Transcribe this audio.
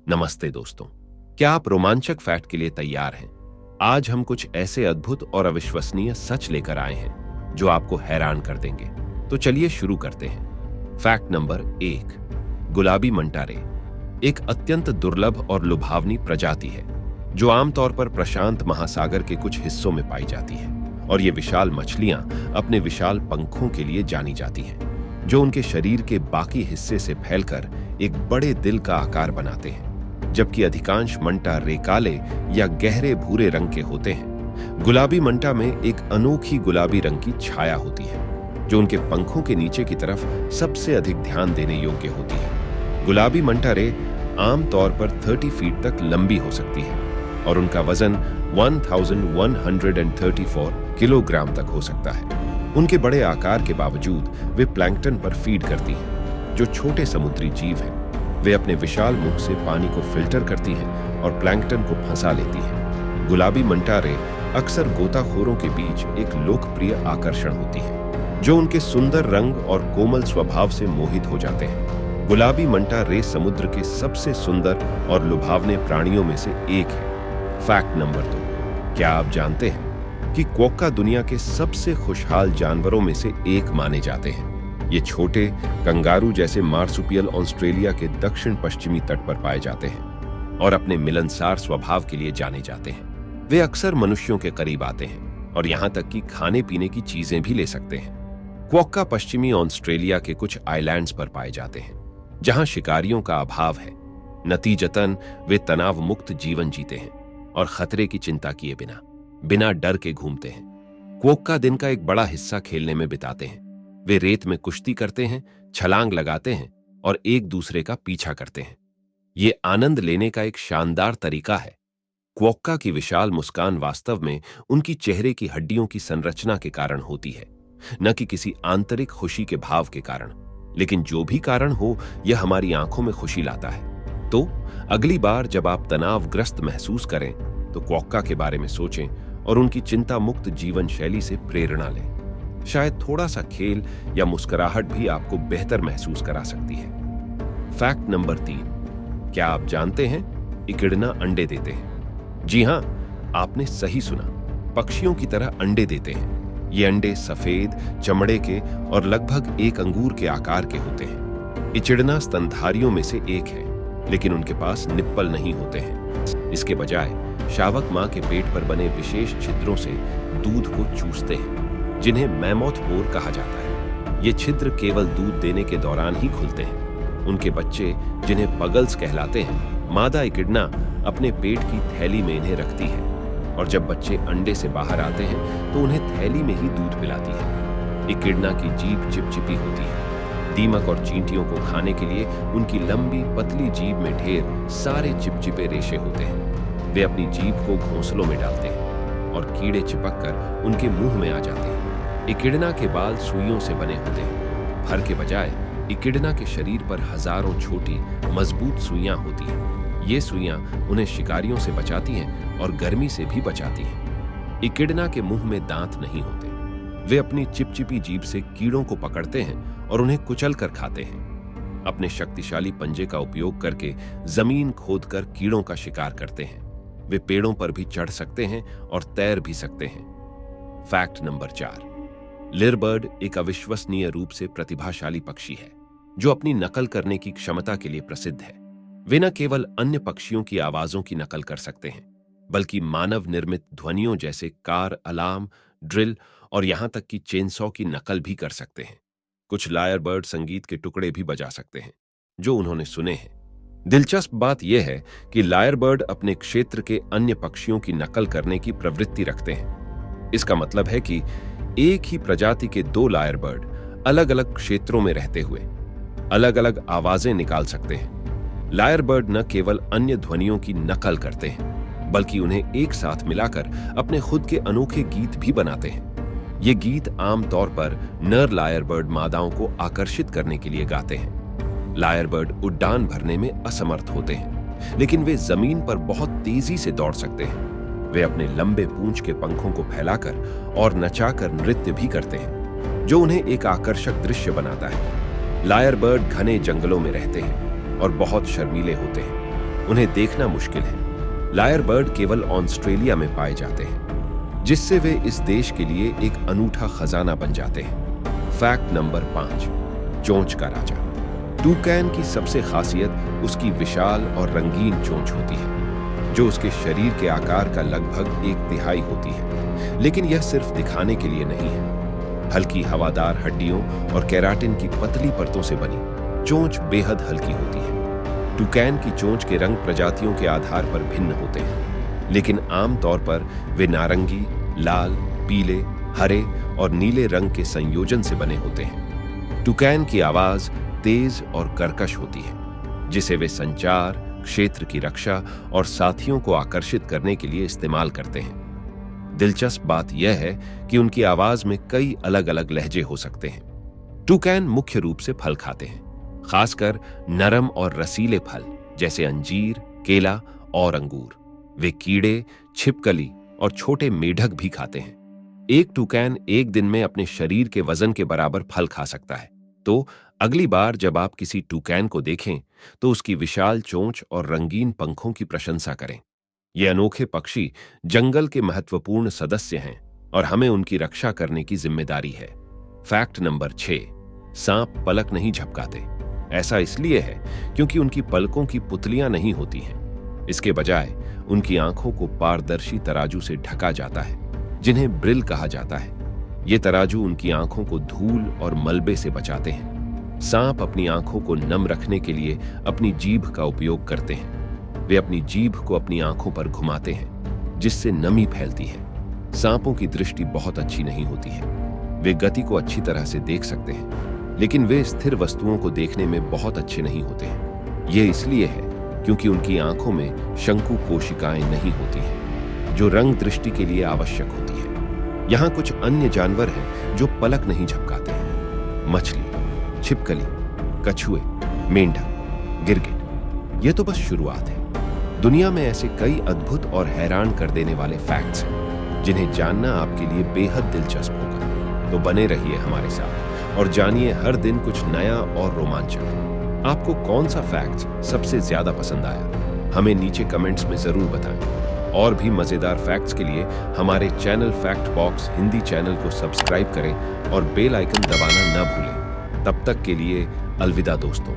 नमस्ते दोस्तों, क्या आप रोमांचक फैक्ट के लिए तैयार हैं? आज हम कुछ ऐसे अद्भुत और अविश्वसनीय सच लेकर आए हैं जो आपको हैरान कर देंगे। तो चलिए शुरू करते हैं। फैक्ट नंबर 1, गुलाबी मंटा रे एक अत्यंत दुर्लभ और लुभावनी प्रजाति है जो आमतौर पर प्रशांत महासागर के कुछ हिस्सों में पाई जाती है। और ये विशाल मछलियां अपने विशाल पंखों के लिए जानी जाती हैं, जो उनके शरीर के बाकी हिस्से से फैलकर एक बड़े दिल का आकार बनाते हैं। जबकि अधिकांश मंटा रेकाले या गहरे भूरे रंग के होते हैं, गुलाबी मंटा में एक अनोखी गुलाबी रंग की छाया होती है जो उनके पंखों के नीचे की तरफ सबसे अधिक ध्यान देने योग्य होती है। गुलाबी मंटा रे आमतौर पर 30 फीट तक लंबी हो सकती है और उनका वजन 1134 किलोग्राम तक हो सकता है। उनके बड़े आकार के बावजूद वे प्लैंकटन पर फीड करती हैं, जो छोटे समुद्री जीव हैं। वे अपने विशाल मुख से पानी को फिल्टर करती हैं और प्लैंकटन को फंसा लेती हैं। गुलाबी मंटा रे अक्सर गोताखोरों के बीच एक लोकप्रिय आकर्षण होती है, जो उनके सुंदर रंग और कोमल स्वभाव से मोहित हो जाते हैं। गुलाबी मंटा रे समुद्र के सबसे सुंदर और लुभावने प्राणियों में से एक है। फैक्ट नंबर 2, क्या आप जानते हैं कि क्वोक्का दुनिया के सबसे खुशहाल जानवरों में से एक माने जाते हैं? ये छोटे कंगारू जैसे मार्सुपियल ऑस्ट्रेलिया के दक्षिण पश्चिमी तट पर पाए जाते हैं और अपने मिलनसार स्वभाव के लिए जाने जाते हैं। वे अक्सर मनुष्यों के करीब आते हैं और यहाँ तक कि खाने पीने की चीजें भी ले सकते हैं। क्वोक्का पश्चिमी ऑस्ट्रेलिया के कुछ आइलैंड्स पर पाए जाते हैं, जहां शिकारियों का अभाव है। नतीजतन वे तनाव मुक्त जीवन जीते हैं और खतरे की चिंता किए बिना डर के घूमते हैं। क्वोक्का दिन का एक बड़ा हिस्सा खेलने में बिताते हैं। वे रेत में कुश्ती करते हैं, छलांग लगाते हैं और एक दूसरे का पीछा करते हैं। ये आनंद लेने का एक शानदार तरीका है। क्वोक्का की विशाल मुस्कान वास्तव में उनकी चेहरे की हड्डियों की संरचना के कारण होती है, न कि किसी आंतरिक खुशी के भाव के कारण। लेकिन जो भी कारण हो, यह हमारी आंखों में खुशी लाता है। तो अगली बार जब आप तनावग्रस्त महसूस करें, तो क्वोक्का के बारे में सोचें और उनकी चिंता मुक्त जीवन शैली से प्रेरणा लें। शायद थोड़ा सा खेल या मुस्कुराहट भी आपको बेहतर महसूस करा सकती है। फैक्ट नंबर 3, क्या आप जानते हैं इकिडना अंडे देते हैं? जी हां, आपने सही सुना, पक्षियों की तरह अंडे देते हैं। ये अंडे सफेद, चमड़े के और लगभग एक अंगूर के आकार के होते हैं। इचिडना स्तनधारियों में से एक है, लेकिन उनके पास निप्पल नहीं होते हैं। इसके बजाय शावक मां के पेट पर बने विशेष छिद्रों से दूध को चूसते हैं, जिन्हें मैमोथ पोर कहा जाता है। ये छिद्र केवल दूध देने के दौरान ही खुलते हैं। उनके बच्चे, जिन्हें पगल्स कहलाते हैं, मादा इकिडना अपने पेट की थैली में इन्हें रखती है और जब बच्चे अंडे से बाहर आते हैं तो उन्हें थैली में ही दूध पिलाती है। इकिडना की जीभ चिपचिपी होती है। दीमक और चींटियों को खाने के लिए उनकी लंबी पतली जीभ में ढेर सारे चिपचिपे रेशे होते हैं। वे अपनी जीभ को घोंसलों में डालते हैं और कीड़े चिपककर उनके मुंह में आ जाते हैं। इकिडना के बाल सुइयों से बने होते हैं। फर के बजाय इकिडना के शरीर पर हजारों छोटी मजबूत सुइयां होती हैं। ये सुइयां उन्हें शिकारियों से बचाती हैं और गर्मी से भी बचाती हैं। इकिडना के मुंह में दांत नहीं होते। वे अपनी चिपचिपी जीभ से कीड़ों को पकड़ते हैं और उन्हें कुचल कर खाते हैं। अपने शक्तिशाली पंजे का उपयोग करके जमीन खोदकर कीड़ों का शिकार करते हैं। वे पेड़ों पर भी चढ़ सकते हैं और तैर भी सकते हैं। फैक्ट नंबर 4, लिरबर्ड एक अविश्वसनीय रूप से प्रतिभाशाली पक्षी है जो अपनी नकल करने की क्षमता के लिए प्रसिद्ध है। वे न केवल अन्य पक्षियों की आवाजों की नकल कर सकते हैं, बल्कि मानव निर्मित ध्वनियों जैसे कार अलार्म, ड्रिल और यहां तक कि चेनसॉ की नकल भी कर सकते हैं। कुछ लायरबर्ड संगीत के टुकड़े भी बजा सकते हैं जो उन्होंने सुने हैं। दिलचस्प बात यह है कि लायरबर्ड अपने क्षेत्र के अन्य पक्षियों की नकल करने की प्रवृत्ति रखते हैं। इसका मतलब है कि एक ही प्रजाति के 2 लायरबर्ड अलग अलग क्षेत्रों में रहते हुए अलग अलग आवाजें निकाल सकते हैं। लायरबर्ड न केवल अन्य ध्वनियों की नकल करते हैं, बल्कि उन्हें एक साथ मिलाकर अपने खुद के अनोखे गीत भी बनाते हैं। ये गीत आमतौर पर नर लायरबर्ड मादाओं को आकर्षित करने के लिए गाते हैं। लायरबर्ड उड़ान भरने में असमर्थ होते हैं, लेकिन वे जमीन पर बहुत तेजी से दौड़ सकते हैं। वे अपने लंबे पूंछ के पंखों को फैलाकर और नचाकर नृत्य भी करते हैं, जो उन्हें एक आकर्षक दृश्य बनाता है। लायरबर्ड घने जंगलों में रहते हैं और बहुत शर्मीले होते हैं। उन्हें देखना मुश्किल है। लायर बर्ड केवल ऑस्ट्रेलिया में पाए जाते हैं, जिससे वे इस देश के लिए एक अनूठा खजाना बन जाते हैं। फैक्ट नंबर 5, चोंच का राजा। टूकैन की सबसे खासियत उसकी विशाल और रंगीन चोंच होती है, जो उसके शरीर के आकार का लगभग 1/3 होती है। लेकिन यह सिर्फ दिखाने के लिए नहीं है। हल्की हवादार हड्डियों और केराटिन की पतली परतों से बनी चोंच बेहद हल्की होती है। टूकैन की चोंच के रंग प्रजातियों के आधार पर भिन्न होते हैं, लेकिन आमतौर पर वे नारंगी, लाल, पीले, हरे और नीले रंग के संयोजन से बने होते हैं। टूकैन की आवाज तेज और कर्कश होती है, जिसे वे संचार, क्षेत्र की रक्षा और साथियों को आकर्षित करने के लिए इस्तेमाल करते हैं। दिलचस्प बात यह है कि उनकी आवाज में कई अलग अलग लहजे हो सकते हैं। टूकैन मुख्य रूप से फल खाते हैं, खासकर नरम और रसीले फल जैसे अंजीर, केला और अंगूर। वे कीड़े, छिपकली और छोटे मेढक भी खाते हैं। एक टूकैन एक दिन में अपने शरीर के वजन के बराबर फल खा सकता है। तो अगली बार जब आप किसी टूकैन को देखें तो उसकी विशाल चोंच और रंगीन पंखों की प्रशंसा करें। ये अनोखे पक्षी जंगल के महत्वपूर्ण सदस्य हैं और हमें उनकी रक्षा करने की जिम्मेदारी है। फैक्ट नंबर 6, सांप पलक नहीं झपकाते। ऐसा इसलिए है क्योंकि उनकी पलकों की पुतलियां नहीं होती हैं। इसके बजाय उनकी आंखों को पारदर्शी तराजू से ढका जाता है, जिन्हें ब्रिल कहा जाता है। ये तराजू उनकी आंखों को धूल और मलबे से बचाते हैं। सांप अपनी आंखों को नम रखने के लिए अपनी जीभ का उपयोग करते हैं। वे अपनी जीभ को अपनी आंखों पर घुमाते हैं, जिससे नमी फैलती है। सांपों की दृष्टि बहुत अच्छी नहीं होती है। वे गति को अच्छी तरह से देख सकते हैं, लेकिन वे स्थिर वस्तुओं को देखने में बहुत अच्छे नहीं होते हैं। ये इसलिए है क्योंकि उनकी आंखों में शंकु कोशिकाएं नहीं होती हैं, जो रंग दृष्टि के लिए आवश्यक होती है। यहाँ कुछ अन्य जानवर हैं जो पलक नहीं झपकाते हैं। मछली, छिपकली, कछुए, मेंढक, गिरगिट। ये तो बस शुरुआत है। दुनिया में ऐसे कई अद्भुत और हैरान कर देने वाले फैक्ट्स हैं, जिन्हें जानना आपके लिए बेहद दिलचस्प होगा। तो बने रहिए हमारे साथ और जानिए हर दिन कुछ नया और रोमांचक। आपको कौन सा फैक्ट सबसे ज्यादा पसंद आया, हमें नीचे कमेंट्स में जरूर बताएं। और भी मजेदार फैक्ट्स के लिए हमारे channel fact box Hindi channel को सब्सक्राइब करें और बेल आइकन दबाना न भूलें। तब तक के लिए अलविदा दोस्तों।